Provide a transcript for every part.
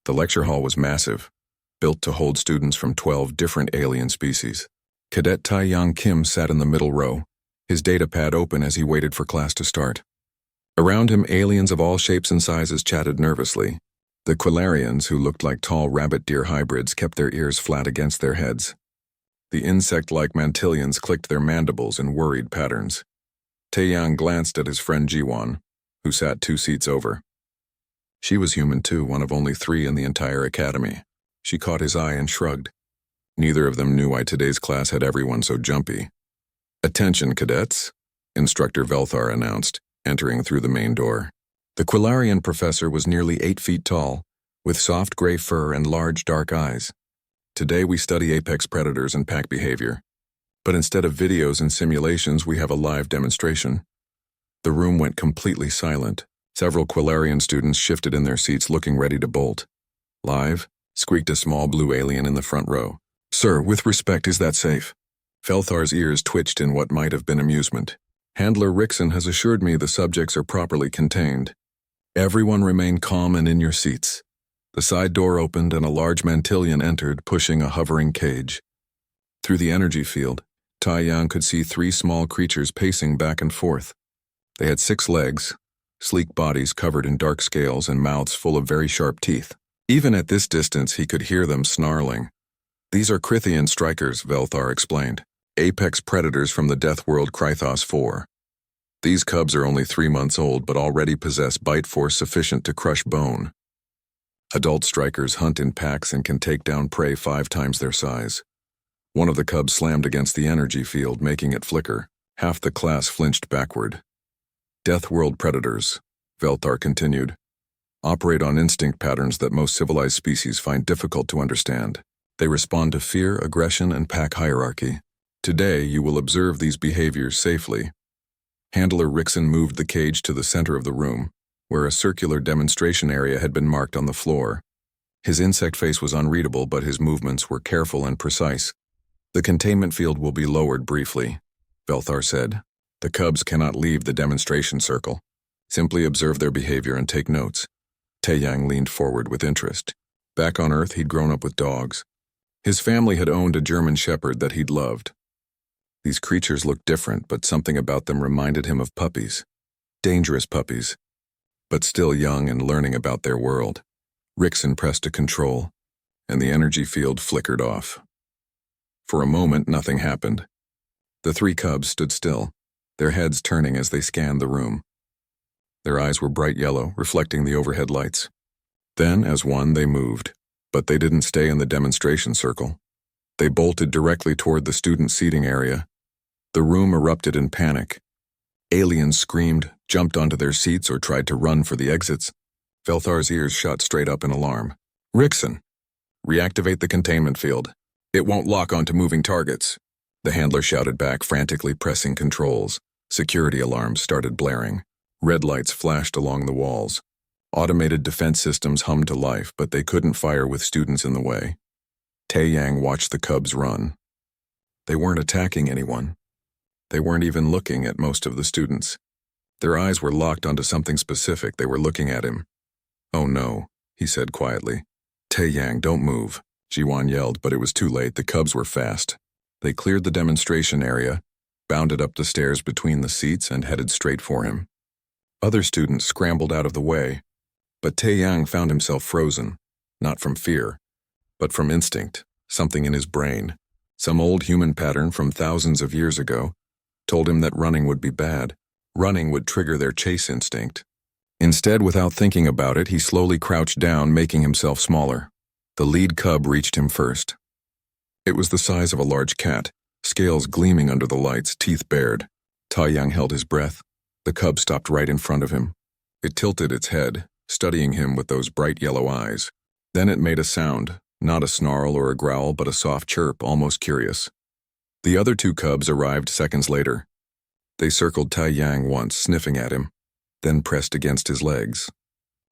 The lecture hall was massive, built to hold students from 12 different alien species. Cadet Tae-Young Kim sat in the middle row, his data pad open as he waited for class to start. Around him, aliens of all shapes and sizes chatted nervously. The Quillarians, who looked like tall rabbit-deer hybrids, kept their ears flat against their heads. The insect-like Mantillions clicked their mandibles in worried patterns. Tae-Young glanced at his friend Jiwon, who sat 2 seats over. She was human too, one of only 3 in the entire academy. She caught his eye and shrugged. Neither of them knew why today's class had everyone so jumpy. "Attention, cadets," Instructor Velthar announced, entering through the main door. The Quillarian professor was nearly 8 feet tall, with soft gray fur and large dark eyes. "Today we study apex predators and pack behavior. But instead of videos and simulations, we have a live demonstration." The room went completely silent. Several Quillarian students shifted in their seats, looking ready to bolt. "Live?" squeaked a small blue alien in the front row. "Sir, with respect, is that safe?" Felthar's ears twitched in what might have been amusement. "Handler Rickson has assured me the subjects are properly contained. Everyone remain calm and in your seats." The side door opened and a large Mantillion entered, pushing a hovering cage. Through the energy field, Tae-Young could see 3 small creatures pacing back and forth. They had 6 legs, sleek bodies covered in dark scales and mouths full of very sharp teeth. Even at this distance, he could hear them snarling. "These are Crythian strikers," Velthar explained. "Apex predators from the death world Krythos 4. These cubs are only 3 months old but already possess bite force sufficient to crush bone. Adult strikers hunt in packs and can take down prey 5 times their size." One of the cubs slammed against the energy field, making it flicker. Half the class flinched backward. "Death world predators," Velthar continued, "operate on instinct patterns that most civilized species find difficult to understand. They respond to fear, aggression, and pack hierarchy. Today, you will observe these behaviors safely." Handler Rickson moved the cage to the center of the room, where a circular demonstration area had been marked on the floor. His insect face was unreadable, but his movements were careful and precise. "The containment field will be lowered briefly," Velthar said. "The cubs cannot leave the demonstration circle. Simply observe their behavior and take notes." Tae-Young leaned forward with interest. Back on Earth, he'd grown up with dogs. His family had owned a German shepherd that he'd loved. These creatures looked different, but something about them reminded him of puppies. Dangerous puppies, but still young and learning about their world. Rickson pressed a control, and the energy field flickered off. For a moment, nothing happened. The 3 cubs stood still, their heads turning as they scanned the room. Their eyes were bright yellow, reflecting the overhead lights. Then, as one, they moved, but they didn't stay in the demonstration circle. They bolted directly toward the student seating area. The room erupted in panic. Aliens screamed, jumped onto their seats, or tried to run for the exits. Velthar's ears shot straight up in alarm. "Rickson, reactivate the containment field. It won't lock onto moving targets." The handler shouted back, frantically pressing controls. Security alarms started blaring. Red lights flashed along the walls. Automated defense systems hummed to life, but they couldn't fire with students in the way. Tae-Young watched the cubs run. They weren't attacking anyone. They weren't even looking at most of the students. Their eyes were locked onto something specific. They were looking at him. "Oh no," he said quietly. "Tae-Young, don't move," Jiwon yelled, but it was too late. The cubs were fast. They cleared the demonstration area, bounded up the stairs between the seats, and headed straight for him. Other students scrambled out of the way, but Tae-Young found himself frozen, not from fear, but from instinct, something in his brain. Some old human pattern from thousands of years ago told him that running would be bad. Running would trigger their chase instinct. Instead, without thinking about it, he slowly crouched down, making himself smaller. The lead cub reached him first. It was the size of a large cat, scales gleaming under the lights, teeth bared. Tae-Young held his breath. The cub stopped right in front of him. It tilted its head, studying him with those bright yellow eyes. Then it made a sound, not a snarl or a growl, but a soft chirp, almost curious. The other 2 cubs arrived seconds later. They circled Tae-Young once, sniffing at him, then pressed against his legs.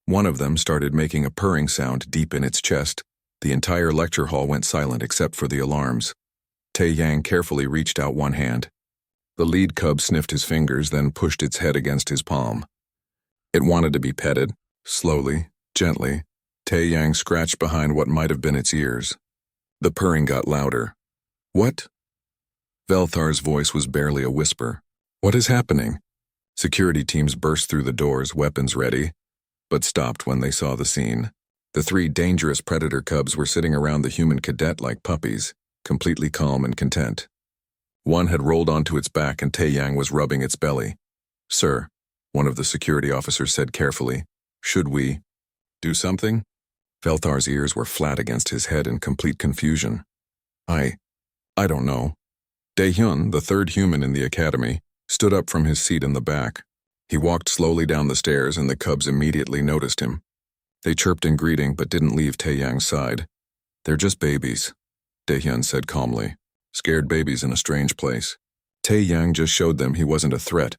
One of them started making a purring sound deep in its chest. The entire lecture hall went silent except for the alarms. Tae-Young carefully reached out one hand. The lead cub sniffed his fingers, then pushed its head against his palm. It wanted to be petted, slowly, gently. Tae-Yang scratched behind what might have been its ears. The purring got louder. What? Velthar's voice was barely a whisper. What is happening? Security teams burst through the doors, weapons ready, but stopped when they saw the scene. The three dangerous predator cubs were sitting around the human cadet like puppies, completely calm and content. One had rolled onto its back and Tae-Yang was rubbing its belly. Sir, one of the security officers said carefully, should we do something? Velthar's ears were flat against his head in complete confusion. I don't know. Dae-hyun, the third human in the academy, stood up from his seat in the back. He walked slowly down the stairs and the cubs immediately noticed him. They chirped in greeting but didn't leave Tae-Yang's side. They're just babies, Dae-hyun said calmly. Scared babies in a strange place. Tae-Yang just showed them he wasn't a threat.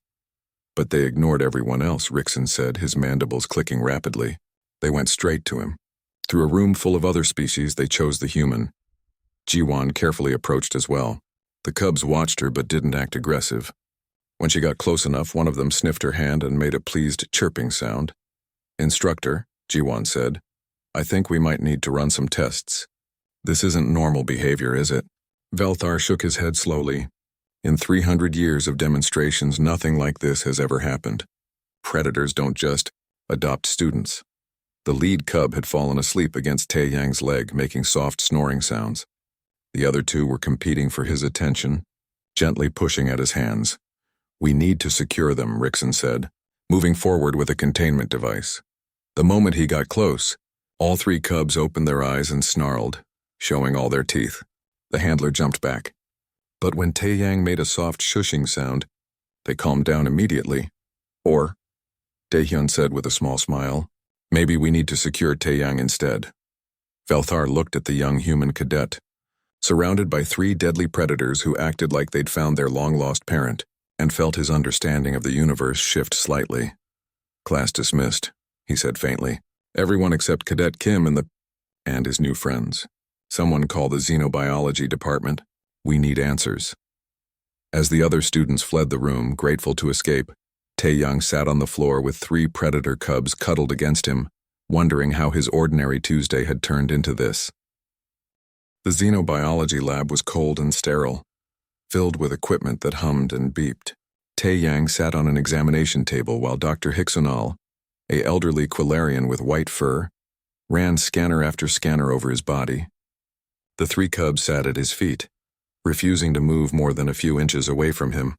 But they ignored everyone else, Rickson said, his mandibles clicking rapidly. They went straight to him. Through a room full of other species, they chose the human. Ji-won carefully approached as well. The cubs watched her but didn't act aggressive. When she got close enough, one of them sniffed her hand and made a pleased chirping sound. Instructor, Ji-won said, I think we might need to run some tests. This isn't normal behavior, is it? Velthar shook his head slowly. In 300 years of demonstrations, nothing like this has ever happened. Predators don't just adopt students. The lead cub had fallen asleep against Tae-Yang's leg, making soft snoring sounds. The other two were competing for his attention, gently pushing at his hands. We need to secure them, Rickson said, moving forward with a containment device. The moment he got close, all three cubs opened their eyes and snarled, showing all their teeth. The handler jumped back. But when Tae-Yang made a soft shushing sound, they calmed down immediately. Or, Dae-hyun said with a small smile, maybe we need to secure Tae-Yang instead. Velthar looked at the young human cadet, surrounded by three deadly predators who acted like they'd found their long-lost parent, and felt his understanding of the universe shift slightly. Class dismissed, he said faintly. Everyone except Cadet Kim and his new friends. Someone call the xenobiology department. We need answers. As the other students fled the room, grateful to escape, Tae-Yang sat on the floor with three predator cubs cuddled against him, wondering how his ordinary Tuesday had turned into this. The xenobiology lab was cold and sterile, filled with equipment that hummed and beeped. Tae-Yang sat on an examination table while Dr. Hicksonal, an elderly Quillarian with white fur, ran scanner after scanner over his body. The three cubs sat at his feet, refusing to move more than a few inches away from him.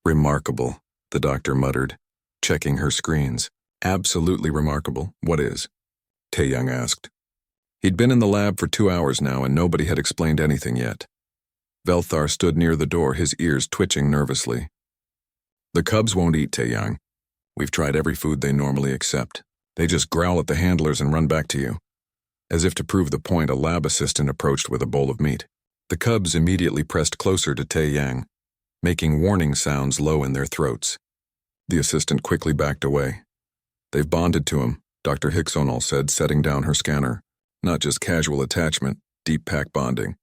Remarkable, the doctor muttered, checking her screens. Absolutely remarkable. What is? Tae-Yang asked. He'd been in the lab for 2 hours now and nobody had explained anything yet. Velthar stood near the door, his ears twitching nervously. The cubs won't eat, Tae-Yang. We've tried every food they normally accept. They just growl at the handlers and run back to you. As if to prove the point, a lab assistant approached with a bowl of meat. The cubs immediately pressed closer to Tae-Yang, making warning sounds low in their throats. The assistant quickly backed away. They've bonded to him, Dr. Hicksonal said, setting down her scanner. Not just casual attachment, deep pack bonding.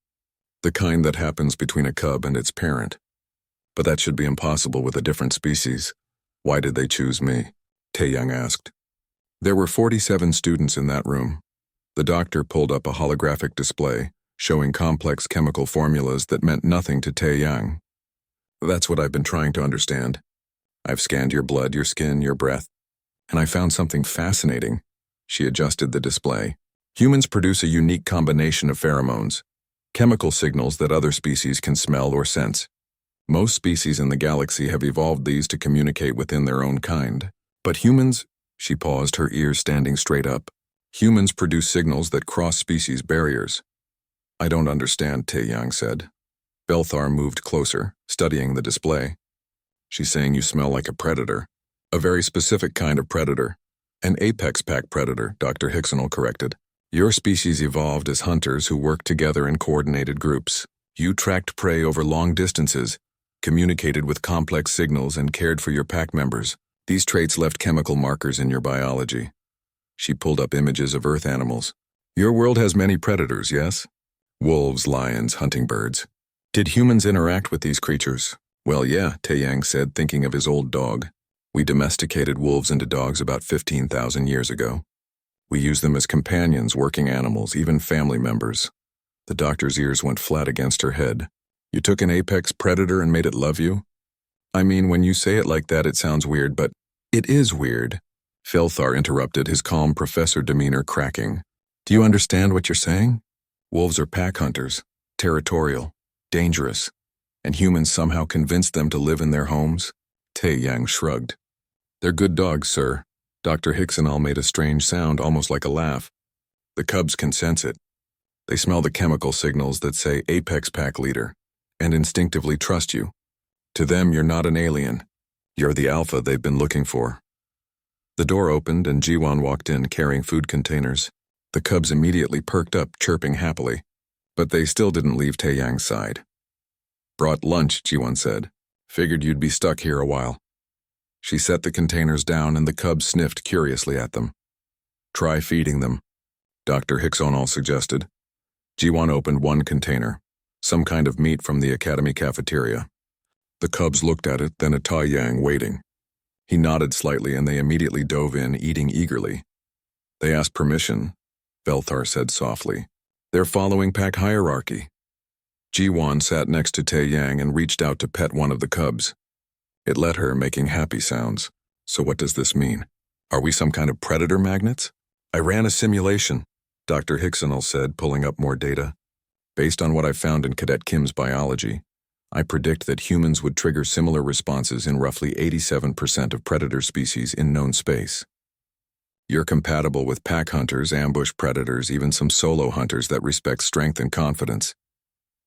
The kind that happens between a cub and its parent. But that should be impossible with a different species. Why did they choose me? Tae-Yang asked. There were 47 students in that room. The doctor pulled up a holographic display, showing complex chemical formulas that meant nothing to Tae-Yang. That's what I've been trying to understand. I've scanned your blood, your skin, your breath, and I found something fascinating. She adjusted the display. Humans produce a unique combination of pheromones, chemical signals that other species can smell or sense. Most species in the galaxy have evolved these to communicate within their own kind. But humans, she paused, her ears standing straight up. Humans produce signals that cross species barriers. I don't understand, Tae-Yang said. Velthar moved closer, studying the display. She's saying you smell like a predator. A very specific kind of predator. An apex pack predator, Dr. Hicksonal corrected. Your species evolved as hunters who worked together in coordinated groups. You tracked prey over long distances, communicated with complex signals, and cared for your pack members. These traits left chemical markers in your biology. She pulled up images of Earth animals. Your world has many predators, yes? Wolves, lions, hunting birds. Did humans interact with these creatures? Well, yeah, Tae-Yang said, thinking of his old dog. We domesticated wolves into dogs about 15,000 years ago. We use them as companions, working animals, even family members. The doctor's ears went flat against her head. You took an apex predator and made it love you? I mean, when you say it like that, it sounds weird, but it is weird. Felthar interrupted, his calm professor demeanor cracking. Do you understand what you're saying? Wolves are pack hunters, territorial, dangerous, and humans somehow convinced them to live in their homes? Tae-Yang shrugged. They're good dogs, sir. Dr. Hicksonall made a strange sound, almost like a laugh. The cubs can sense it. They smell the chemical signals that say Apex Pack Leader, and instinctively trust you. To them, you're not an alien. You're the alpha they've been looking for. The door opened and Jiwon walked in carrying food containers. The cubs immediately perked up, chirping happily. But they still didn't leave Tae-Yang's side. Brought lunch, Jiwon said. Figured you'd be stuck here a while. She set the containers down and the cubs sniffed curiously at them. Try feeding them, Dr. Hicksonall suggested. Jiwon opened one container, some kind of meat from the academy cafeteria. The cubs looked at it, then at Tae-Yang waiting. He nodded slightly and they immediately dove in, eating eagerly. They asked permission, Felthar said softly. They're following pack hierarchy. Jiwon sat next to Tae-Yang and reached out to pet one of the cubs. It let her, making happy sounds. So what does this mean? Are we some kind of predator magnets? I ran a simulation, Dr. Hicksonall said, pulling up more data. Based on what I found in Cadet Kim's biology, I predict that humans would trigger similar responses in roughly 87% of predator species in known space. You're compatible with pack hunters, ambush predators, even some solo hunters that respect strength and confidence.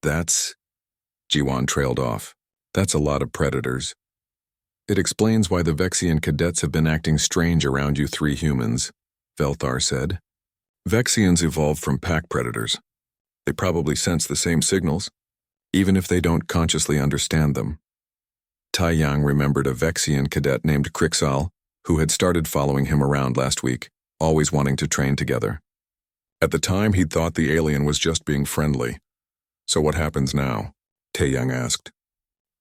Jiwon trailed off. That's a lot of predators. It explains why the Vexian cadets have been acting strange around you three humans, Felthar said. Vexians evolved from pack predators. They probably sense the same signals, even if they don't consciously understand them. Tae-Yang remembered a Vexian cadet named Krixal, who had started following him around last week, always wanting to train together. At the time, he'd thought the alien was just being friendly. So what happens now? Tae-Yang asked.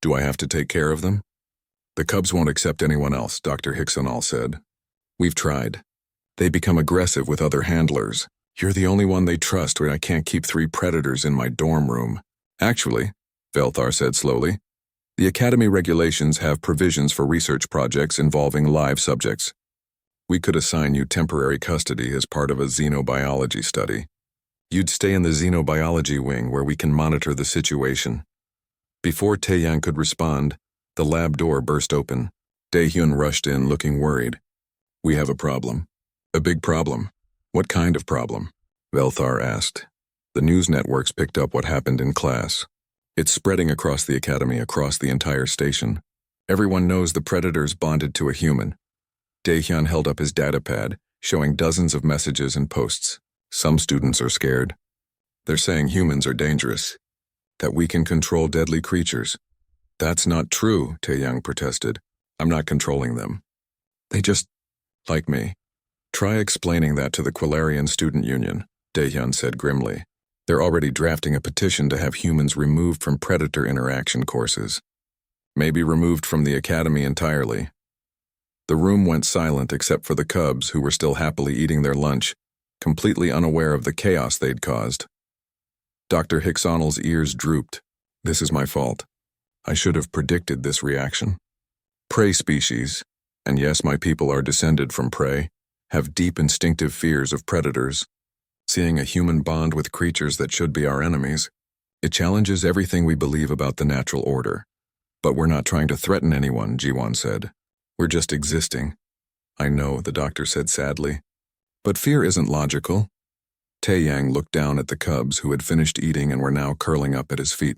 Do I have to take care of them? The cubs won't accept anyone else, Dr. Hicksonall said. We've tried. They become aggressive with other handlers. You're the only one they trust when I can't keep 3 predators in my dorm room. Actually, Felthar said slowly, the academy regulations have provisions for research projects involving live subjects. We could assign you temporary custody as part of a xenobiology study. You'd stay in the xenobiology wing where we can monitor the situation. Before Tae-Yang could respond, the lab door burst open. Dae-Hyun rushed in, looking worried. We have a problem. A big problem. What kind of problem? Felthar asked. The news networks picked up what happened in class. It's spreading across the academy, across the entire station. Everyone knows the predators bonded to a human. Dae-Hyun held up his datapad, showing dozens of messages and posts. Some students are scared. They're saying humans are dangerous, that we can control deadly creatures. That's not true, Tae-Yang protested. I'm not controlling them. They just like me. Try explaining that to the Quilarian Student Union, Dae-Hyun said grimly. They're already drafting a petition to have humans removed from predator interaction courses. Maybe removed from the academy entirely. The room went silent except for the cubs, who were still happily eating their lunch, completely unaware of the chaos they'd caused. Dr. Hicksonall's ears drooped. This is my fault. I should have predicted this reaction. Prey species, and yes, my people are descended from prey, have deep instinctive fears of predators. Seeing a human bond with creatures that should be our enemies, it challenges everything we believe about the natural order. But we're not trying to threaten anyone, Jiwon said. We're just existing. I know, the doctor said sadly. But fear isn't logical. Tae-Yang looked down at the cubs who had finished eating and were now curling up at his feet.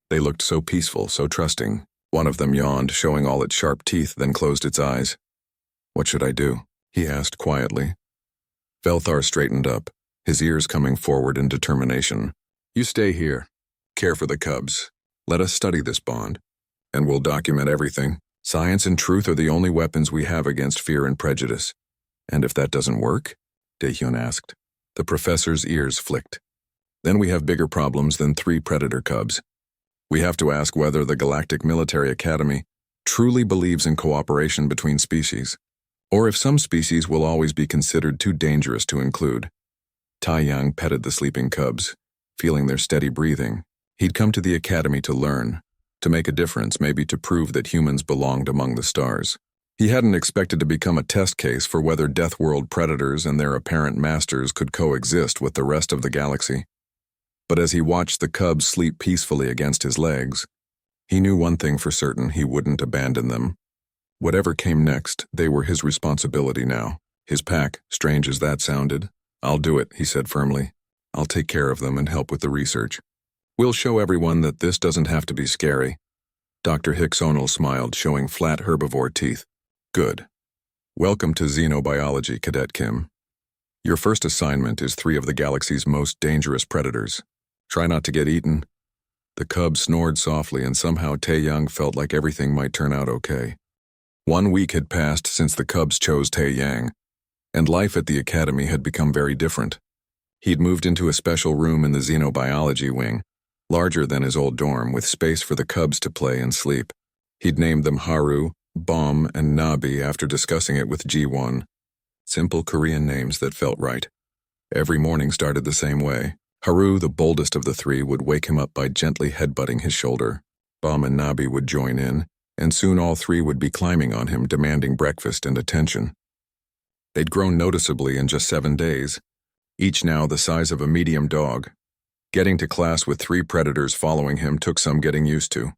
They looked so peaceful, so trusting. One of them yawned, showing all its sharp teeth, then closed its eyes. What should I do? He asked quietly. Felthar straightened up, his ears coming forward in determination. You stay here. Care for the cubs. Let us study this bond. And we'll document everything. Science and truth are the only weapons we have against fear and prejudice. And if that doesn't work? Dae-Hyun asked. The professor's ears flicked. Then we have bigger problems than 3 predator cubs. We have to ask whether the Galactic Military Academy truly believes in cooperation between species. Or if some species will always be considered too dangerous to include. Taiyang petted the sleeping cubs, feeling their steady breathing. He'd come to the academy to learn, to make a difference, maybe to prove that humans belonged among the stars. He hadn't expected to become a test case for whether Death World predators and their apparent masters could coexist with the rest of the galaxy. But as he watched the cubs sleep peacefully against his legs, he knew one thing for certain: he wouldn't abandon them. Whatever came next, they were his responsibility now. His pack, strange as that sounded. "I'll do it," he said firmly. "I'll take care of them and help with the research. We'll show everyone that this doesn't have to be scary." Dr. Hicksonal smiled, showing flat herbivore teeth. "Good. Welcome to Xenobiology, Cadet Kim. Your first assignment is 3 of the galaxy's most dangerous predators. Try not to get eaten." The cubs snored softly, and somehow Taeyang felt like everything might turn out okay. 1 week had passed since the cubs chose Taeyang, and life at the academy had become very different. He'd moved into a special room in the Xenobiology wing, larger than his old dorm, with space for the cubs to play and sleep. He'd named them Haru, Bom, and Nabi after discussing it with Ji-won. Simple Korean names that felt right. Every morning started the same way. Haru, the boldest of the 3, would wake him up by gently headbutting his shoulder. Bom and Nabi would join in, and soon all 3 would be climbing on him, demanding breakfast and attention. They'd grown noticeably in just 7 days, each now the size of a medium dog. Getting to class with 3 predators following him took some getting used to.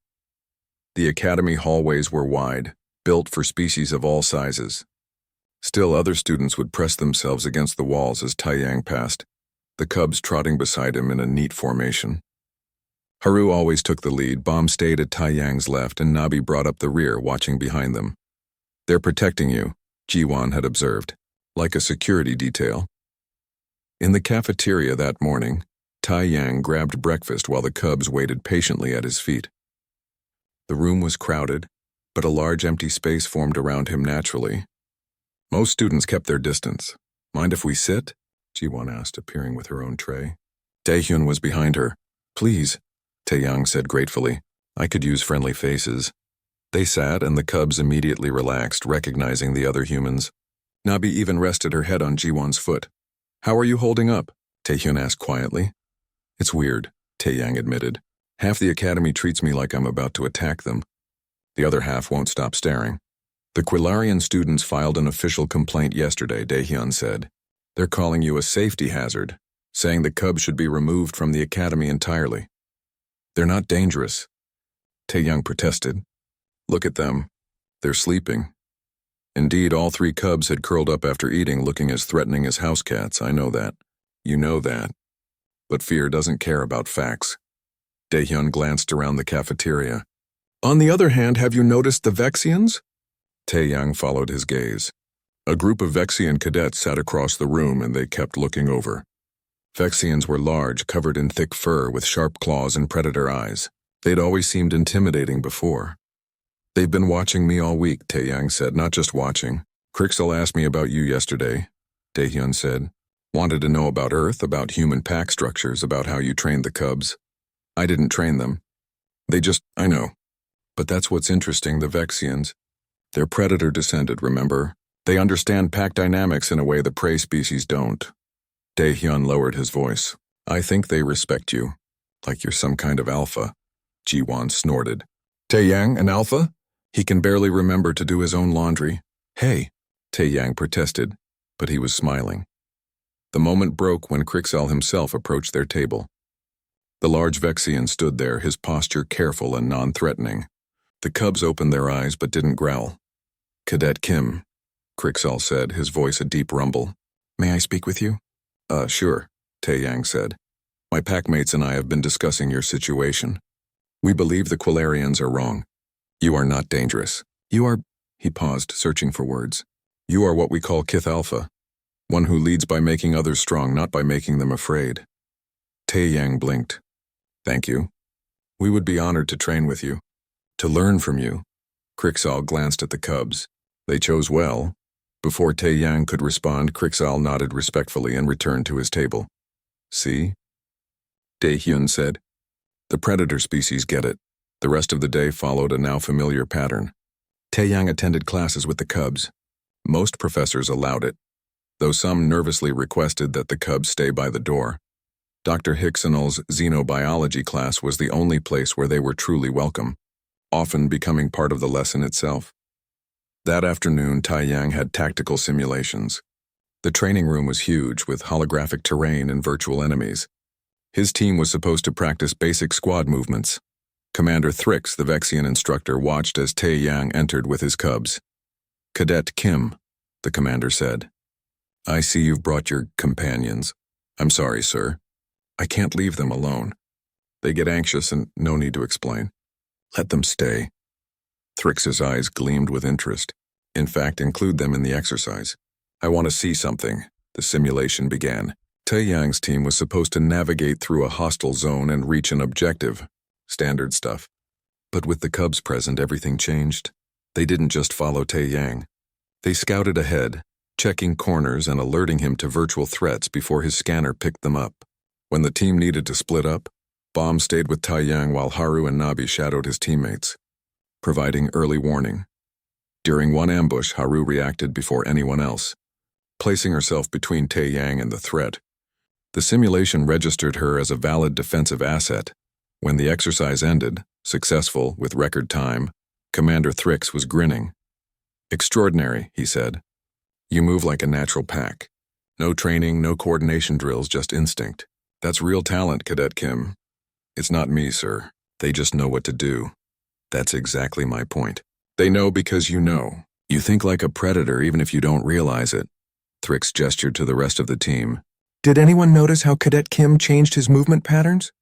The academy hallways were wide, built for species of all sizes. Still, other students would press themselves against the walls as Taeyang passed, the cubs trotting beside him in a neat formation. Haru always took the lead. Bom stayed at Taeyang's left, and Nabi brought up the rear, watching behind them. "They're protecting you," Ji-won had observed, "like a security detail." In the cafeteria that morning, Taeyang grabbed breakfast while the cubs waited patiently at his feet. The room was crowded, but a large empty space formed around him naturally. Most students kept their distance. "Mind if we sit?" Ji-won asked, appearing with her own tray. Daehyun was behind her. "Please," Taeyang said gratefully. "I could use friendly faces." They sat, and the cubs immediately relaxed, recognizing the other humans. Nabi even rested her head on Ji-won's foot. "How are you holding up?" Taehyun asked quietly. "It's weird," Taeyang admitted. "Half the academy treats me like I'm about to attack them. The other half won't stop staring." "The Quillarian students filed an official complaint yesterday," Daehyun said. "They're calling you a safety hazard, saying the cubs should be removed from the academy entirely." "They're not dangerous," Taeyang protested. "Look at them. They're sleeping." Indeed, all 3 cubs had curled up after eating, looking as threatening as house cats. "I know that. You know that. But fear doesn't care about facts." Daehyun glanced around the cafeteria. "On the other hand, have you noticed the Vexians?" Taeyang followed his gaze. A group of Vexian cadets sat across the room, and they kept looking over. Vexians were large, covered in thick fur, with sharp claws and predator eyes. They'd always seemed intimidating before. "They've been watching me all week," Taeyang said. "Not just watching. Crixel asked me about you yesterday," Daehyun said. "Wanted to know about Earth, about human pack structures, about how you trained the cubs." "I didn't train them. I know. But that's what's interesting, the Vexians. They're predator-descended, remember? They understand pack dynamics in a way the prey species don't." Daehyun lowered his voice. "I think they respect you, like you're some kind of alpha." Ji-won snorted. "Taeyang, an alpha? He can barely remember to do his own laundry." "Hey," Taeyang protested, but he was smiling. The moment broke when Crixel himself approached their table. The large Vexian stood there, his posture careful and non-threatening. The cubs opened their eyes but didn't growl. "Cadet Kim," Crixel said, his voice a deep rumble. "May I speak with you?" Sure," Taeyang said. "My packmates and I have been discussing your situation. We believe the Quillarians are wrong. You are not dangerous. You are—" He paused, searching for words. "You are what we call Kith Alpha, one who leads by making others strong, not by making them afraid." Taeyang blinked. "Thank you. We would be honored to train with you, to learn from you." Crixal glanced at the cubs. They chose well. Before Taeyang could respond, Crixal nodded respectfully and returned to his table. "See?" Daehyun said. "The predator species get it." The rest of the day followed a now familiar pattern. Taeyang attended classes with the cubs. Most professors allowed it, though some nervously requested that the cubs stay by the door. Dr. Hicksonall's xenobiology class was the only place where they were truly welcome, often becoming part of the lesson itself. That afternoon, Taiyang had tactical simulations. The training room was huge, with holographic terrain and virtual enemies. His team was supposed to practice basic squad movements. Commander Thrix, the Vexian instructor, watched as Taiyang entered with his cubs. "Cadet Kim," the commander said. "I see you've brought your companions. I'm sorry, sir. I can't leave them alone. They get anxious and no need to explain. Let them stay." Thrix's eyes gleamed with interest. "In fact, include them in the exercise. I want to see something." The simulation began. Taiyang's team was supposed to navigate through a hostile zone and reach an objective. Standard stuff. But with the cubs present, everything changed. They didn't just follow Taiyang. They scouted ahead, checking corners and alerting him to virtual threats before his scanner picked them up. When the team needed to split up, Bomb stayed with Taiyang while Haru and Nabi shadowed his teammates, providing early warning. During one ambush, Haru reacted before anyone else, placing herself between Taiyang and the threat. The simulation registered her as a valid defensive asset. When the exercise ended, successful with record time, Commander Thrix was grinning. "Extraordinary," he said. "You move like a natural pack. No training, no coordination drills, just instinct. That's real talent, Cadet Kim." "It's not me, sir. They just know what to do." "That's exactly my point. They know because you know. You think like a predator even if you don't realize it." Thrix gestured to the rest of the team. "Did anyone notice how Cadet Kim changed his movement patterns?"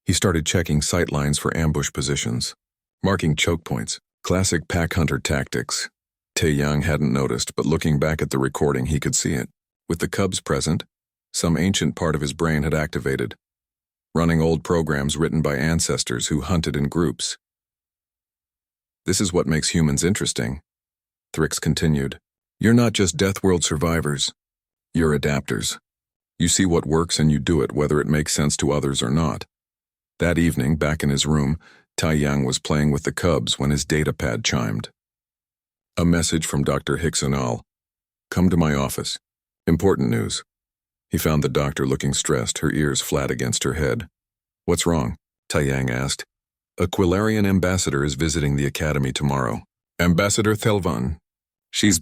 He started checking sight lines for ambush positions, marking choke points. Classic pack hunter tactics. Taiyang hadn't noticed, but looking back at the recording, he could see it. With the cubs present, some ancient part of his brain had activated, running old programs written by ancestors who hunted in groups. "This is what makes humans interesting," Thrix continued. "You're not just Deathworld survivors. You're adapters. You see what works and you do it whether it makes sense to others or not." That evening, back in his room, Taiyang was playing with the cubs when his datapad chimed. A message from Dr. Hicksonall. "Come to my office. Important news." He found the doctor looking stressed, her ears flat against her head. "What's wrong?" Taiyang asked. "A Quillarian ambassador is visiting the academy tomorrow. Ambassador Thelvan. She's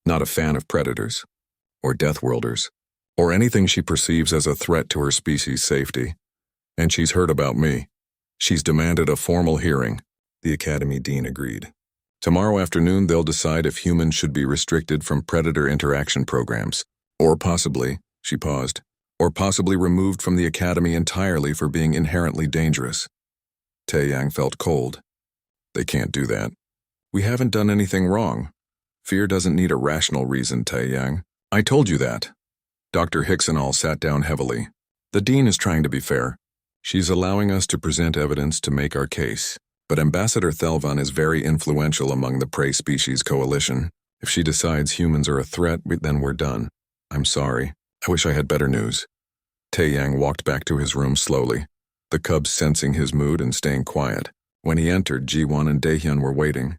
not a fan of predators, or Deathworlders, or anything she perceives as a threat to her species' safety. And she's heard about me. She's demanded a formal hearing." The academy dean agreed. "Tomorrow afternoon they'll decide if humans should be restricted from predator interaction programs, or possibly," she paused, "or possibly removed from the academy entirely for being inherently dangerous." Taiyang felt cold. "They can't do that. We haven't done anything wrong. Fear doesn't need a rational reason, Taiyang. I told you that." Dr. Hicksonall sat down heavily. "The dean is trying to be fair. She's allowing us to present evidence to make our case. But Ambassador Thelvan is very influential among the prey species coalition. If she decides humans are a threat, then we're done. I'm sorry. I wish I had better news." Taiyang walked back to his room slowly, the cubs sensing his mood and staying quiet. When he entered, Ji-won and Daehyun were waiting.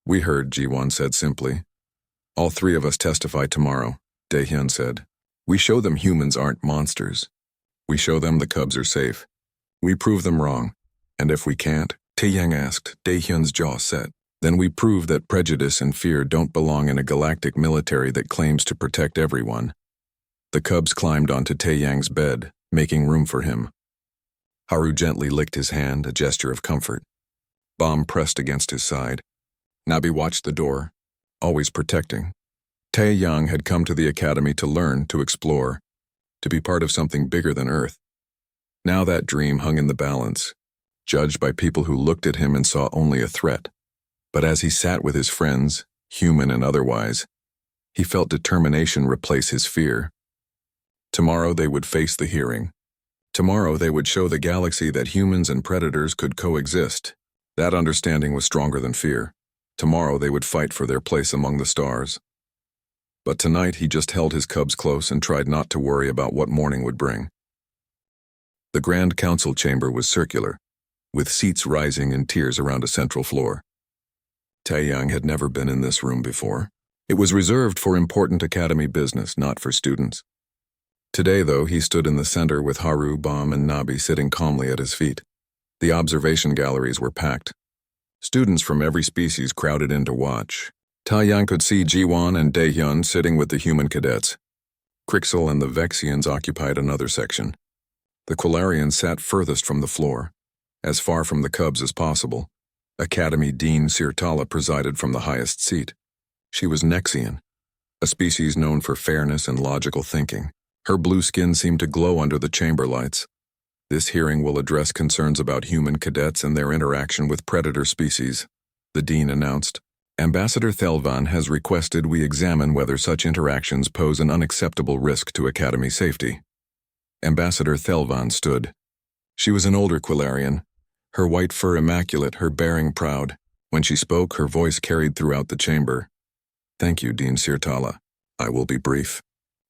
"We heard," Ji-won said simply. "All three of us testify tomorrow," Daehyun said. "We show them humans aren't monsters. We show them the cubs are safe. We prove them wrong. And if we can't," Taiyang asked, Daehyun's jaw set, "then we prove that prejudice and fear don't belong in a galactic military that claims to protect everyone." The cubs climbed onto Taiyang's bed, making room for him. Haru gently licked his hand, a gesture of comfort. Bomb pressed against his side. Nabi watched the door, always protecting. Taiyang had come to the academy to learn, to explore, to be part of something bigger than Earth. Now that dream hung in the balance, judged by people who looked at him and saw only a threat. But as he sat with his friends, human and otherwise, he felt determination replace his fear. Tomorrow they would face the hearing. Tomorrow they would show the galaxy that humans and predators could coexist. That understanding was stronger than fear. Tomorrow they would fight for their place among the stars. But tonight he just held his cubs close and tried not to worry about what morning would bring. The Grand Council chamber was circular, with seats rising in tiers around a central floor. Taiyang had never been in this room before. It was reserved for important academy business, not for students. Today, though, he stood in the center with Haru, Bam, and Nabi sitting calmly at his feet. The observation galleries were packed. Students from every species crowded in to watch. Taiyang could see Jiwan and Daehyun sitting with the human cadets. Crixel and the Vexians occupied another section. The Quilarians sat furthest from the floor, as far from the cubs as possible. Academy Dean Sirtala presided from the highest seat. She was Nexian, a species known for fairness and logical thinking. Her blue skin seemed to glow under the chamber lights. This hearing will address concerns about human cadets and their interaction with predator species, the dean announced. Ambassador Thelvan has requested we examine whether such interactions pose an unacceptable risk to Academy safety. Ambassador Thelvan stood. She was an older Quilarian, her white fur immaculate, her bearing proud. When she spoke, her voice carried throughout the chamber. Thank you, Dean Sirtala. I will be brief.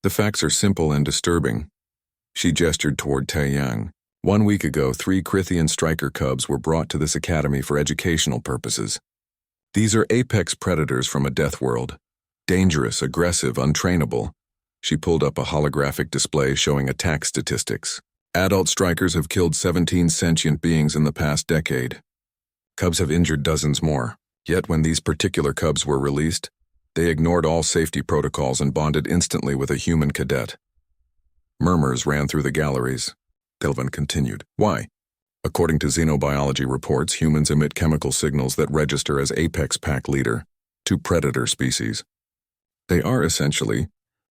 The facts are simple and disturbing. She gestured toward Taiyang. 1 week ago, 3 Crithian striker cubs were brought to this academy for educational purposes. These are apex predators from a death world. Dangerous, aggressive, untrainable. She pulled up a holographic display showing attack statistics. Adult strikers have killed 17 sentient beings in the past decade. Cubs have injured dozens more. Yet when these particular cubs were released, they ignored all safety protocols and bonded instantly with a human cadet. Murmurs ran through the galleries. Thelvan continued. Why? According to xenobiology reports, humans emit chemical signals that register as apex pack leader to predator species. They are essentially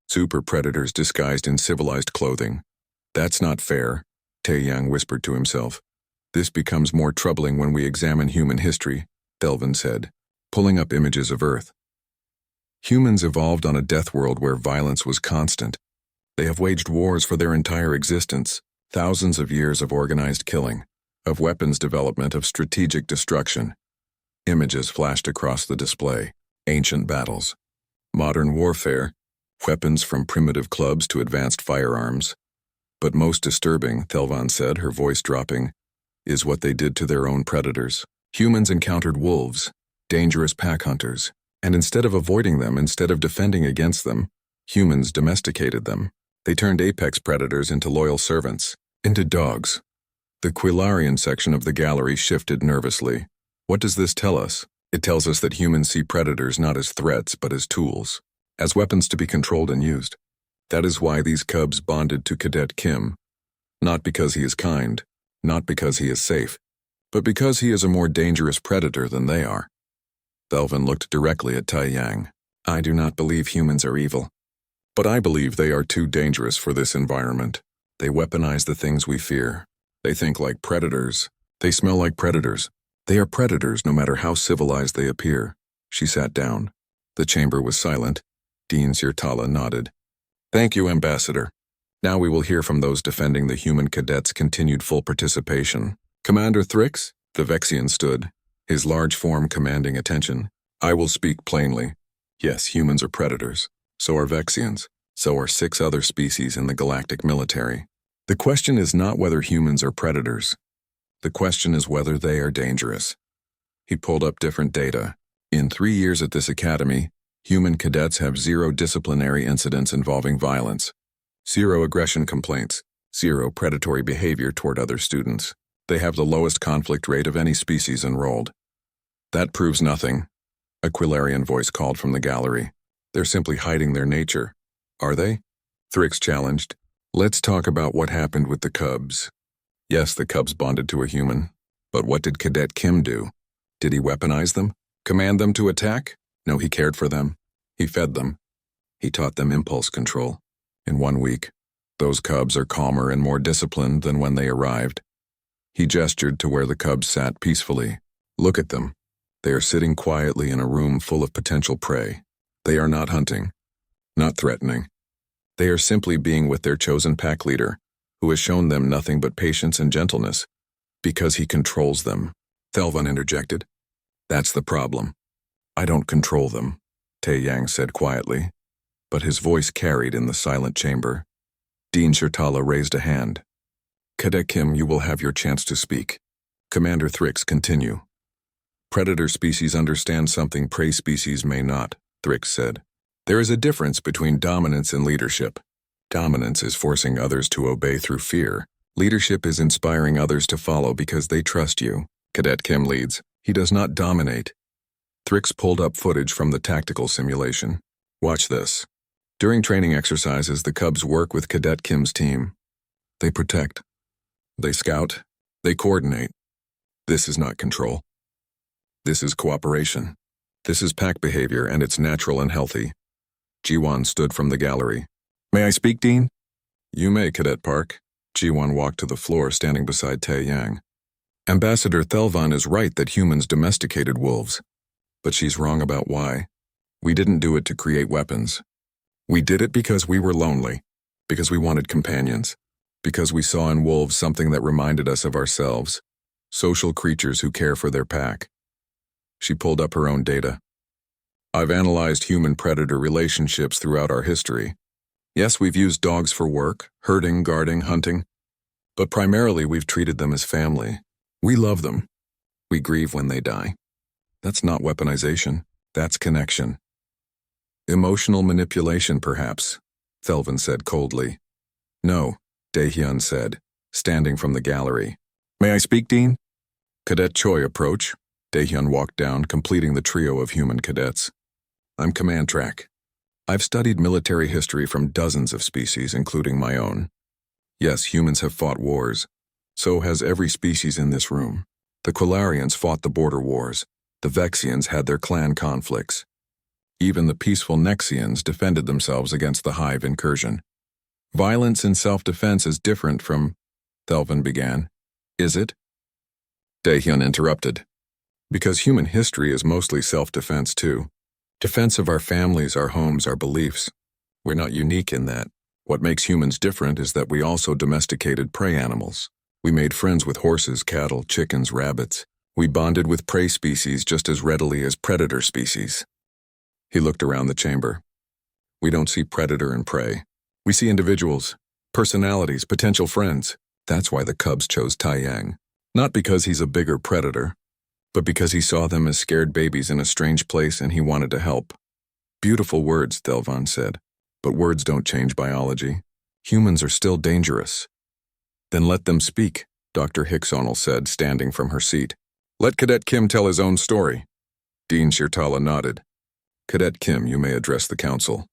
super predators disguised in civilized clothing. That's not fair, Taiyang whispered to himself. This becomes more troubling when we examine human history, Thelvan said, pulling up images of Earth. Humans evolved on a death world where violence was constant. They have waged wars for their entire existence, thousands of years of organized killing, of weapons development, of strategic destruction. Images flashed across the display, ancient battles, modern warfare, weapons from primitive clubs to advanced firearms. But most disturbing, Thelvan said, her voice dropping, is what they did to their own predators. Humans encountered wolves, dangerous pack hunters, and instead of avoiding them, instead of defending against them, humans domesticated them. They turned apex predators into loyal servants, into dogs. The Quilarian section of the gallery shifted nervously. What does this tell us? It tells us that humans see predators not as threats but as tools, as weapons to be controlled and used. That is why these cubs bonded to Cadet Kim. Not because he is kind, not because he is safe, but because he is a more dangerous predator than they are. Thelvan looked directly at Taiyang. I do not believe humans are evil. But I believe they are too dangerous for this environment. They weaponize the things we fear. They think like predators. They smell like predators. They are predators no matter how civilized they appear. She sat down. The chamber was silent. Dean Sirtala nodded. Thank you, Ambassador. Now we will hear from those defending the human cadets' continued full participation. Commander Thrix, the Vexian stood, his large form commanding attention. I will speak plainly. Yes, humans are predators. So are Vexians. So are 6 other species in the galactic military. The question is not whether humans are predators. The question is whether they are dangerous. He pulled up different data. In 3 years at this academy, human cadets have 0 disciplinary incidents involving violence, 0 aggression complaints, 0 predatory behavior toward other students. They have the lowest conflict rate of any species enrolled. That proves nothing, a Quilarian voice called from the gallery. They're simply hiding their nature. Are they? Thrix challenged. Let's talk about what happened with the cubs. Yes, the cubs bonded to a human. But what did Cadet Kim do? Did he weaponize them? Command them to attack? No, he cared for them. He fed them. He taught them impulse control. In 1 week, those cubs are calmer and more disciplined than when they arrived. He gestured to where the cubs sat peacefully. Look at them. They are sitting quietly in a room full of potential prey. They are not hunting, not threatening. They are simply being with their chosen pack leader, who has shown them nothing but patience and gentleness, because he controls them. Thelvan interjected. That's the problem. I don't control them, Taiyang said quietly, but his voice carried in the silent chamber. Dean Sirtala raised a hand. Cadet Kim, you will have your chance to speak. Commander Thrix, continue. Predator species understand something prey species may not, Thrix said. There is a difference between dominance and leadership. Dominance is forcing others to obey through fear. Leadership is inspiring others to follow because they trust you. Cadet Kim leads. He does not dominate. Thrix pulled up footage from the tactical simulation. Watch this. During training exercises, the Cubs work with Cadet Kim's team. They protect. They scout. They coordinate. This is not control. This is cooperation. This is pack behavior, and it's natural and healthy. Jiwon stood from the gallery. May I speak, Dean? You may, Cadet Park. Jiwon walked to the floor, standing beside Tae-yang. Ambassador Thelvan is right that humans domesticated wolves. But she's wrong about why. We didn't do it to create weapons. We did it because we were lonely, because we wanted companions, because we saw in wolves something that reminded us of ourselves, social creatures who care for their pack. She pulled up her own data. I've analyzed human-predator relationships throughout our history. Yes, we've used dogs for work, herding, guarding, hunting, but primarily we've treated them as family. We love them. We grieve when they die. That's not weaponization, that's connection. Emotional manipulation, perhaps, Thelvan said coldly. No, Daehyun said, standing from the gallery. May I speak, Dean? Cadet Choi approach. Daehyun walked down, completing the trio of human cadets. I'm Command Track. I've studied military history from dozens of species, including my own. Yes, humans have fought wars. So has every species in this room. The Quilarians fought the border wars. The Vexians had their clan conflicts. Even the peaceful Nexians defended themselves against the Hive incursion. Violence in self-defense is different from, Thelvan began. Is it? Daehyun interrupted. Because human history is mostly self-defense too. Defense of our families, our homes, our beliefs. We're not unique in that. What makes humans different is that we also domesticated prey animals. We made friends with horses, cattle, chickens, rabbits. We bonded with prey species just as readily as predator species. He looked around the chamber. We don't see predator and prey. We see individuals, personalities, potential friends. That's why the Cubs chose Tae-yang. Not because he's a bigger predator, but because he saw them as scared babies in a strange place and he wanted to help. Beautiful words, Thelvan said, but words don't change biology. Humans are still dangerous. Then let them speak, Dr. Hicksonal said, standing from her seat. Let Cadet Kim tell his own story. Dean Shirtala nodded. Cadet Kim, you may address the council.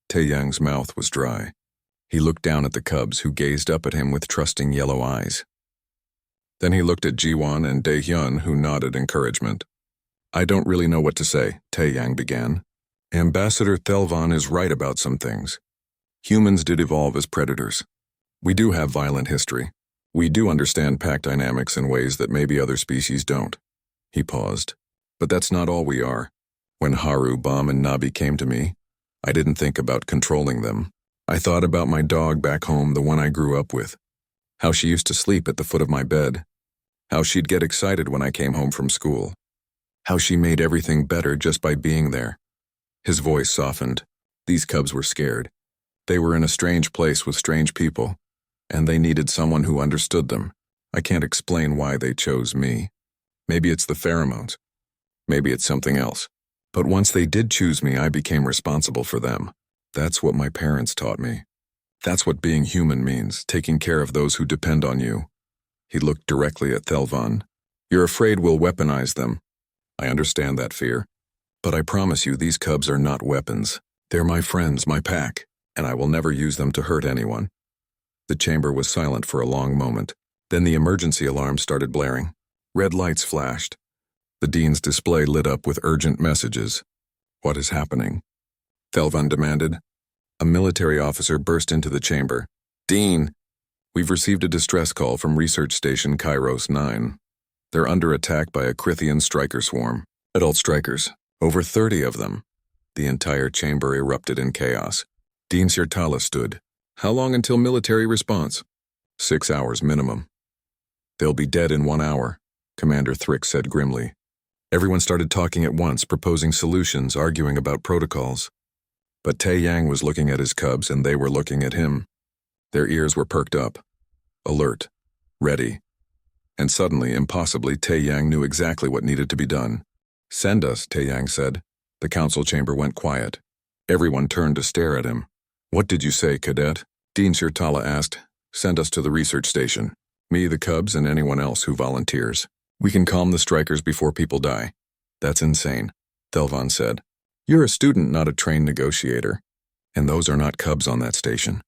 Tae-yang's mouth was dry. He looked down at the Cubs, who gazed up at him with trusting yellow eyes. Then he looked at Jiwon and Daehyun, who nodded encouragement. I don't really know what to say, Tae-yang began. Ambassador Thelvan is right about some things. Humans did evolve as predators. We do have violent history. We do understand pack dynamics in ways that maybe other species don't. He paused. But that's not all we are. When Haru, Bam, and Nabi came to me, I didn't think about controlling them. I thought about my dog back home, the one I grew up with. How she used to sleep at the foot of my bed. How she'd get excited when I came home from school. How she made everything better just by being there. His voice softened. These Cubs were scared. They were in a strange place with strange people, and they needed someone who understood them. I can't explain why they chose me. Maybe it's the pheromones. Maybe it's something else. But once they did choose me, I became responsible for them. That's what my parents taught me. That's what being human means, taking care of those who depend on you. He looked directly at Thelvan. You're afraid we'll weaponize them. I understand that fear. But I promise you, these Cubs are not weapons. They're my friends, my pack, and I will never use them to hurt anyone. The chamber was silent for a long moment. Then the emergency alarm started blaring. Red lights flashed. The dean's display lit up with urgent messages. What is happening? Thelvan demanded. A military officer burst into the chamber. Dean, we've received a distress call from Research Station Kairos 9. They're under attack by a Krithian striker swarm. Adult strikers. Over 30 of them. The entire chamber erupted in chaos. Dean Shirtala stood. How long until military response? 6 hours minimum. They'll be dead in 1 hour, Commander Thrix said grimly. Everyone started talking at once, proposing solutions, arguing about protocols. But Tae-yang was looking at his Cubs and they were looking at him. Their ears were perked up. Alert. Ready. And suddenly, impossibly, Tae-yang knew exactly what needed to be done. Send us, Tae-yang said. The council chamber went quiet. Everyone turned to stare at him. What did you say, Cadet? Dean Sirtala asked. Send us to the research station. Me, the Cubs, and anyone else who volunteers. We can calm the strikers before people die. That's insane, Thelvan said. You're a student, not a trained negotiator. And those are not Cubs on that station.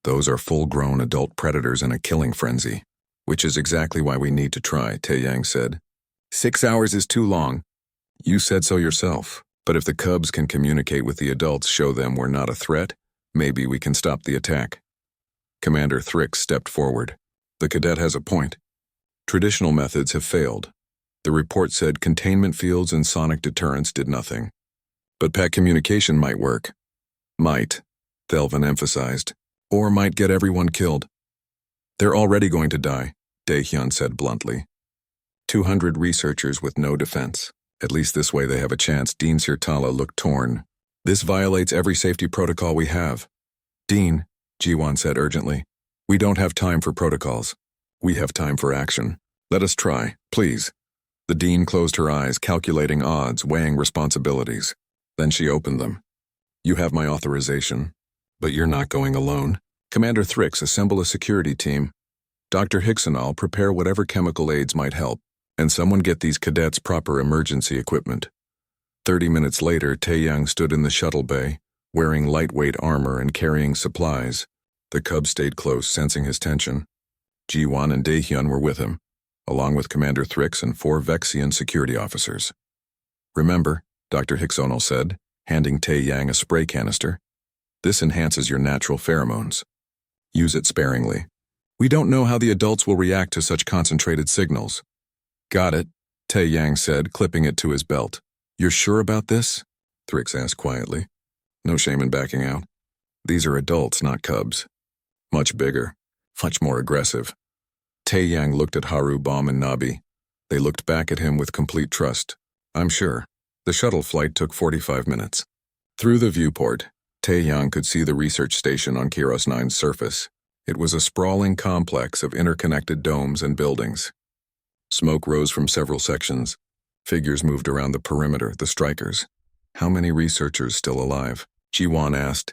Those are full-grown adult predators in a killing frenzy. Which is exactly why we need to try, Taeyang said. 6 hours is too long. You said so yourself. But if the Cubs can communicate with the adults, show them we're not a threat, maybe we can stop the attack. Commander Thrix stepped forward. The cadet has a point. Traditional methods have failed. The report said containment fields and sonic deterrence did nothing. But pack communication might work. Might, Thelvan emphasized. Or might get everyone killed. They're already going to die, Daehyun said bluntly. 200 researchers with no defense. At least this way they have a chance. Dean Sirtala looked torn. This violates every safety protocol we have. Dean, Jiwon said urgently, we don't have time for protocols. We have time for action. Let us try, please. The Dean closed her eyes, calculating odds, weighing responsibilities. Then she opened them. You have my authorization. But you're not going alone. Commander Thrix, assemble a security team. Dr. Hicksonall, prepare whatever chemical aids might help. And someone get these cadets proper emergency equipment. 30 minutes later, Taeyang stood in the shuttle bay, wearing lightweight armor and carrying supplies. The Cub stayed close, sensing his tension. Jiwon and Daehyun were with him, along with Commander Thrix and 4 Vexian security officers. Remember, Dr. Hicksonall said, handing Taeyang a spray canister. This enhances your natural pheromones. Use it sparingly. We don't know how the adults will react to such concentrated signals. Got it, Taeyang said, clipping it to his belt. You're sure about this? Thrix asked quietly. No shame in backing out. These are adults, not Cubs. Much bigger, much more aggressive. Taeyang looked at Haru, Bomb, and Nabi. They looked back at him with complete trust. I'm sure. The shuttle flight took 45 minutes. Through the viewport, Taeyang could see the research station on Kiros 9's surface. It was a sprawling complex of interconnected domes and buildings. Smoke rose from several sections. Figures moved around the perimeter, the strikers. How many researchers still alive? Jiwon asked.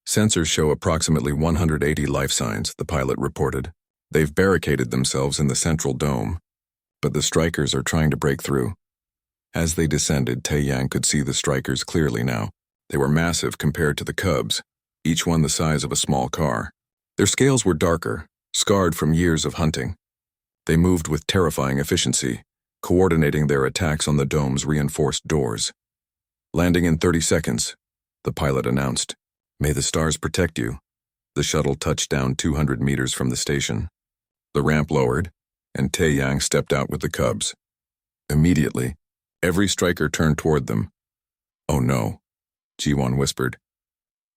Sensors show approximately 180 life signs, the pilot reported. They've barricaded themselves in the central dome. But the strikers are trying to break through. As they descended, Taeyang could see the strikers clearly now. They were massive compared to the Cubs, each one the size of a small car. Their scales were darker, scarred from years of hunting. They moved with terrifying efficiency, coordinating their attacks on the dome's reinforced doors. Landing in 30 seconds, the pilot announced. May the stars protect you. The shuttle touched down 200 meters from the station. The ramp lowered, and Taeyang stepped out with the Cubs. Immediately, every striker turned toward them. Oh no, Jiwon whispered.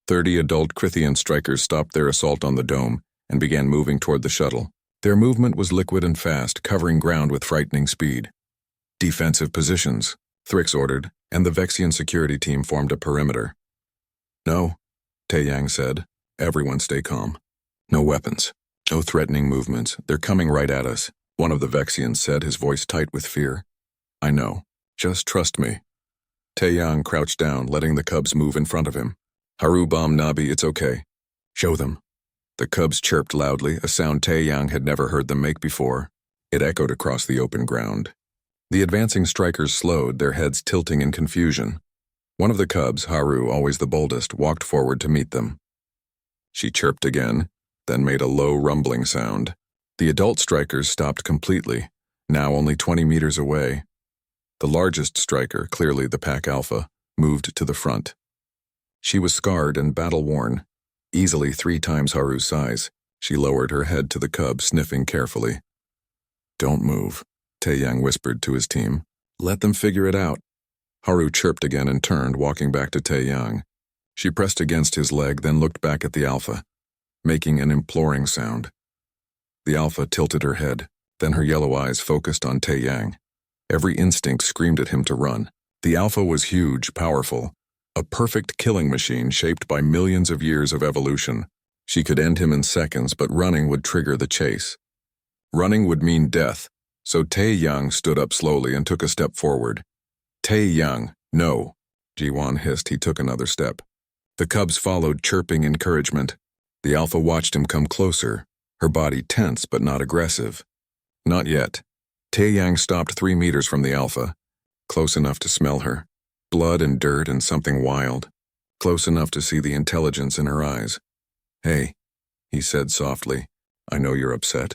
30 adult Krithian strikers stopped their assault on the dome and began moving toward the shuttle. Their movement was liquid and fast, covering ground with frightening speed. Defensive positions, Thrix ordered, and the Vexian security team formed a perimeter. No, Taeyang said. Everyone stay calm. No weapons. No threatening movements. They're coming right at us, one of the Vexians said, his voice tight with fear. I know. Just trust me. Taeyang crouched down, letting the Cubs move in front of him. Haru, Bomb, Nabi, it's okay. Show them. The Cubs chirped loudly, a sound Taeyang had never heard them make before. It echoed across the open ground. The advancing strikers slowed, their heads tilting in confusion. One of the Cubs, Haru, always the boldest, walked forward to meet them. She chirped again, then made a low rumbling sound. The adult strikers stopped completely, now only 20 meters away. The largest striker, clearly the Pack Alpha, moved to the front. She was scarred and battle-worn, easily 3 times Haru's size. She lowered her head to the Cub, sniffing carefully. Don't move, Taeyang whispered to his team. Let them figure it out. Haru chirped again and turned, walking back to Taeyang. She pressed against his leg, then looked back at the Alpha, making an imploring sound. The Alpha tilted her head, then her yellow eyes focused on Taeyang. Every instinct screamed at him to run. The Alpha was huge, powerful, a perfect killing machine shaped by millions of years of evolution. She could end him in seconds, but running would trigger the chase. Running would mean death, so Taeyang stood up slowly and took a step forward. Taeyang, no, Jiwon hissed. He took another step. The cubs followed, chirping encouragement. The Alpha watched him come closer, her body tense but not aggressive. Not yet. Taeyang stopped 3 meters from the Alpha, close enough to smell her. Blood and dirt and something wild, close enough to see the intelligence in her eyes. "Hey," he said softly, "I know you're upset.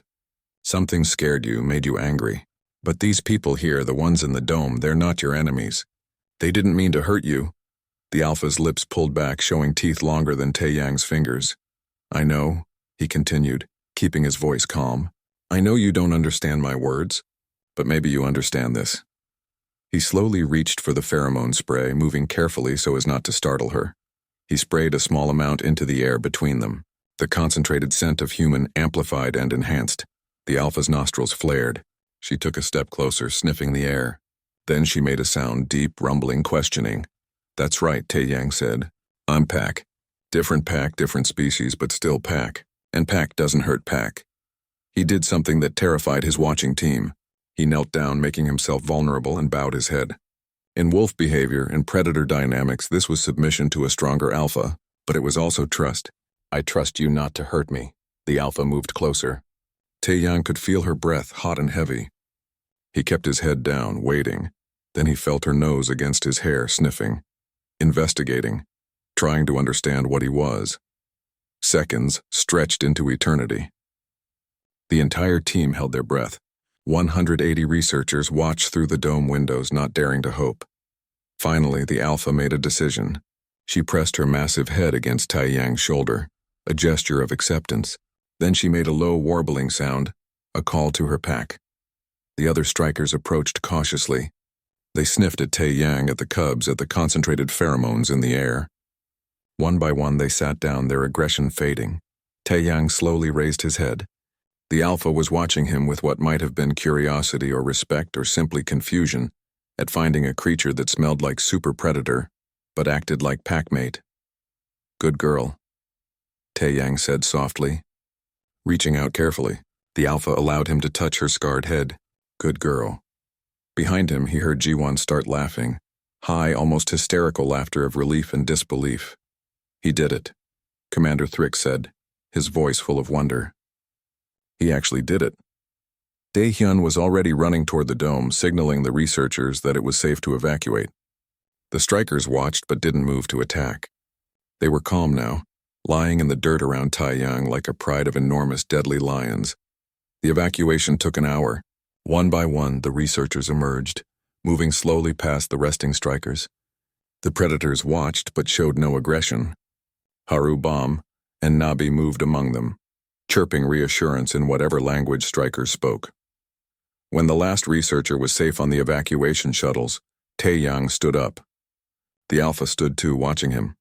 Something scared you, made you angry. But these people here, the ones in the dome, they're not your enemies. They didn't mean to hurt you." The Alpha's lips pulled back, showing teeth longer than Taeyang's fingers. "I know," he continued, keeping his voice calm. "I know you don't understand my words, but maybe you understand this." He slowly reached for the pheromone spray, moving carefully so as not to startle her. He sprayed a small amount into the air between them. The concentrated scent of human amplified and enhanced. The Alpha's nostrils flared. She took a step closer, sniffing the air. Then she made a sound, deep, rumbling, questioning. "That's right," Taeyang said. "I'm Pack. Different pack, different species, but still Pack. And Pack doesn't hurt Pack." He did something that terrified his watching team. He knelt down, making himself vulnerable, and bowed his head. In wolf behavior and predator dynamics, this was submission to a stronger Alpha, but it was also trust. "I trust you not to hurt me." The Alpha moved closer. Taeyang could feel her breath, hot and heavy. He kept his head down, waiting. Then he felt her nose against his hair, sniffing, investigating, trying to understand what he was. Seconds stretched into eternity. The entire team held their breath. 180 researchers watched through the dome windows, not daring to hope. Finally, the Alpha made a decision. She pressed her massive head against Taeyang's shoulder, a gesture of acceptance. Then she made a low, warbling sound, a call to her pack. The other strikers approached cautiously. They sniffed at Taeyang, at the cubs, at the concentrated pheromones in the air. One by one they sat down, their aggression fading. Taeyang slowly raised his head. The Alpha was watching him with what might have been curiosity or respect or simply confusion at finding a creature that smelled like super predator, but acted like packmate. "Good girl," Taeyang said softly. Reaching out carefully, the Alpha allowed him to touch her scarred head. "Good girl." Behind him, he heard Ji-won start laughing, high, almost hysterical laughter of relief and disbelief. "He did it," Commander Thrick said, his voice full of wonder. "He actually did it." Dae-hyun was already running toward the dome, signaling the researchers that it was safe to evacuate. The strikers watched but didn't move to attack. They were calm now, lying in the dirt around Taeyang like a pride of enormous deadly lions. The evacuation took an hour. One by one, the researchers emerged, moving slowly past the resting strikers. The predators watched but showed no aggression. Haru Bam and Nabi moved among them, chirping reassurance in whatever language strikers spoke. When the last researcher was safe on the evacuation shuttles, Taeyang stood up. The Alpha stood too, watching him.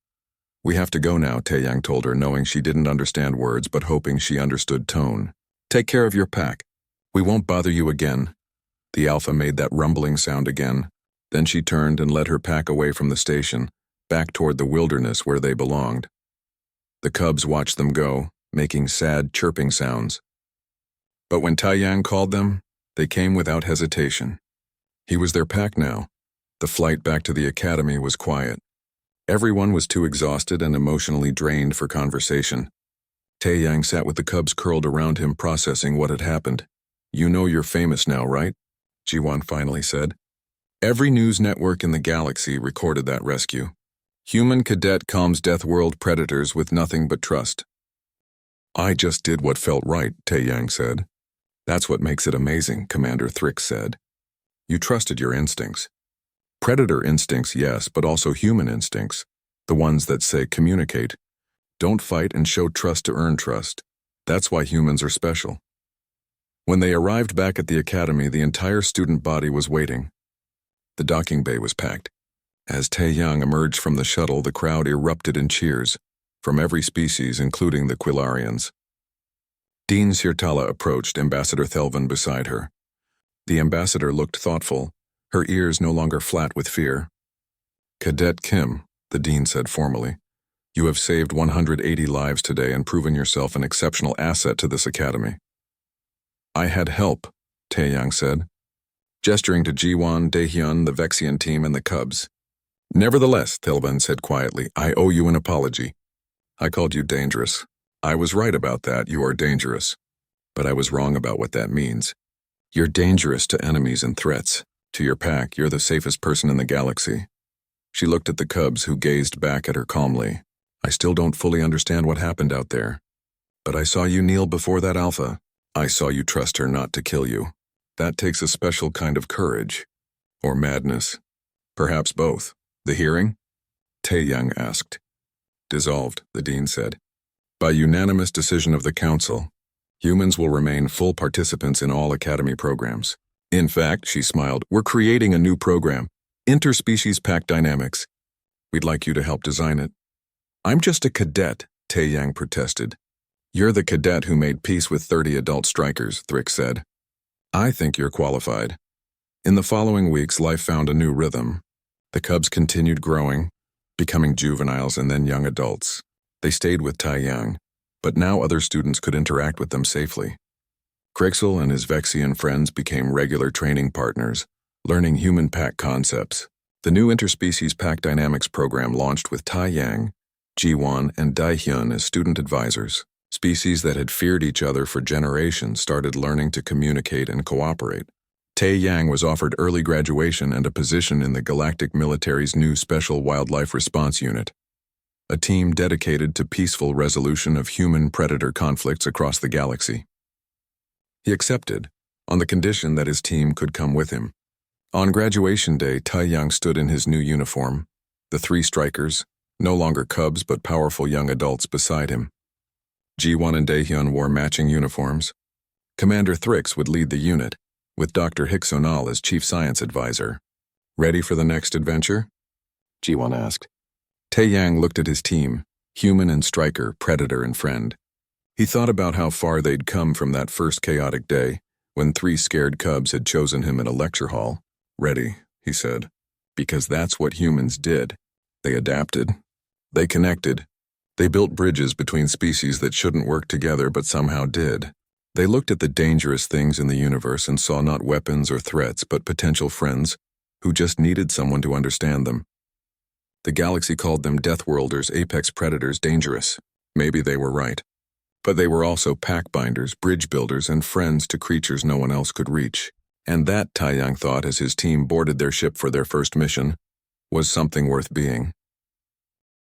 "We have to go now," Taeyang told her, knowing she didn't understand words but hoping she understood tone. "Take care of your pack. We won't bother you again." The Alpha made that rumbling sound again. Then she turned and led her pack away from the station, back toward the wilderness where they belonged. The cubs watched them go, making sad, chirping sounds. But when Taeyang called them, they came without hesitation. He was their pack now. The flight back to the academy was quiet. Everyone was too exhausted and emotionally drained for conversation. Taeyang sat with the cubs curled around him, processing what had happened. "You know you're famous now, right?" Ji-won finally said. "Every news network in the galaxy recorded that rescue. Human Cadet calms Death World predators with nothing but trust." "I just did what felt right," Taeyang said. "That's what makes it amazing," Commander Thrick said. "You trusted your instincts. Predator instincts, yes, but also human instincts. The ones that say communicate. Don't fight and show trust to earn trust. That's why humans are special." When they arrived back at the academy, the entire student body was waiting. The docking bay was packed. As Taeyang emerged from the shuttle, the crowd erupted in cheers, from every species, including the Quillarians. Dean Sirtala approached, Ambassador Thelvan beside her. The ambassador looked thoughtful, her ears no longer flat with fear. "Cadet Kim," the dean said formally, "you have saved 180 lives today and proven yourself an exceptional asset to this academy." "I had help," Taeyang said, gesturing to Ji-won, Dae-hyun, the Vexian team, and the cubs. Nevertheless, Thilban said quietly, I owe you an apology. I called you dangerous. I was right about that, you are dangerous. But I was wrong about what that means. You're dangerous to enemies and threats. To your pack, you're the safest person in the galaxy. She looked at the cubs, who gazed back at her calmly. I still don't fully understand what happened out there. But I saw you kneel before that alpha. I saw you trust her not to kill you. That takes a special kind of courage. Or madness. Perhaps both. The hearing? Tae-young asked. Dissolved, the dean said. By unanimous decision of the council, humans will remain full participants in all academy programs. In fact, she smiled, we're creating a new program, Interspecies Pack Dynamics. We'd like you to help design it. I'm just a cadet, Tae-young protested. You're the cadet who made peace with 30 adult strikers, Thrick said. I think you're qualified. In the following weeks, life found a new rhythm. The cubs continued growing, becoming juveniles and then young adults. They stayed with Tae-young, but now other students could interact with them safely. Crixel and his Vexian friends became regular training partners, learning human pack concepts. The new Interspecies Pack Dynamics program launched with Tae-young, Ji-won, and Dae-hyun as student advisors. Species that had feared each other for generations started learning to communicate and cooperate. Tae-young was offered early graduation and a position in the Galactic Military's new Special Wildlife Response Unit, a team dedicated to peaceful resolution of human-predator conflicts across the galaxy. He accepted, on the condition that his team could come with him. On graduation day, Tae-young stood in his new uniform, the 3 strikers, no longer cubs but powerful young adults beside him. Ji-won and Dae-hyun wore matching uniforms. Commander Thrix would lead the unit, with Dr. Hicksonal as chief science advisor. Ready for the next adventure? Ji-won asked. Tae-young looked at his team, human and striker, predator and friend. He thought about how far they'd come from that first chaotic day, when 3 scared cubs had chosen him in a lecture hall. Ready, he said, because that's what humans did. They adapted. They connected. They built bridges between species that shouldn't work together but somehow did. They looked at the dangerous things in the universe and saw not weapons or threats but potential friends who just needed someone to understand them. The galaxy called them Deathworlders, apex predators, dangerous. Maybe they were right. But they were also pack-binders, bridge builders, and friends to creatures no one else could reach. And that, Tae-young thought as his team boarded their ship for their first mission, was something worth being.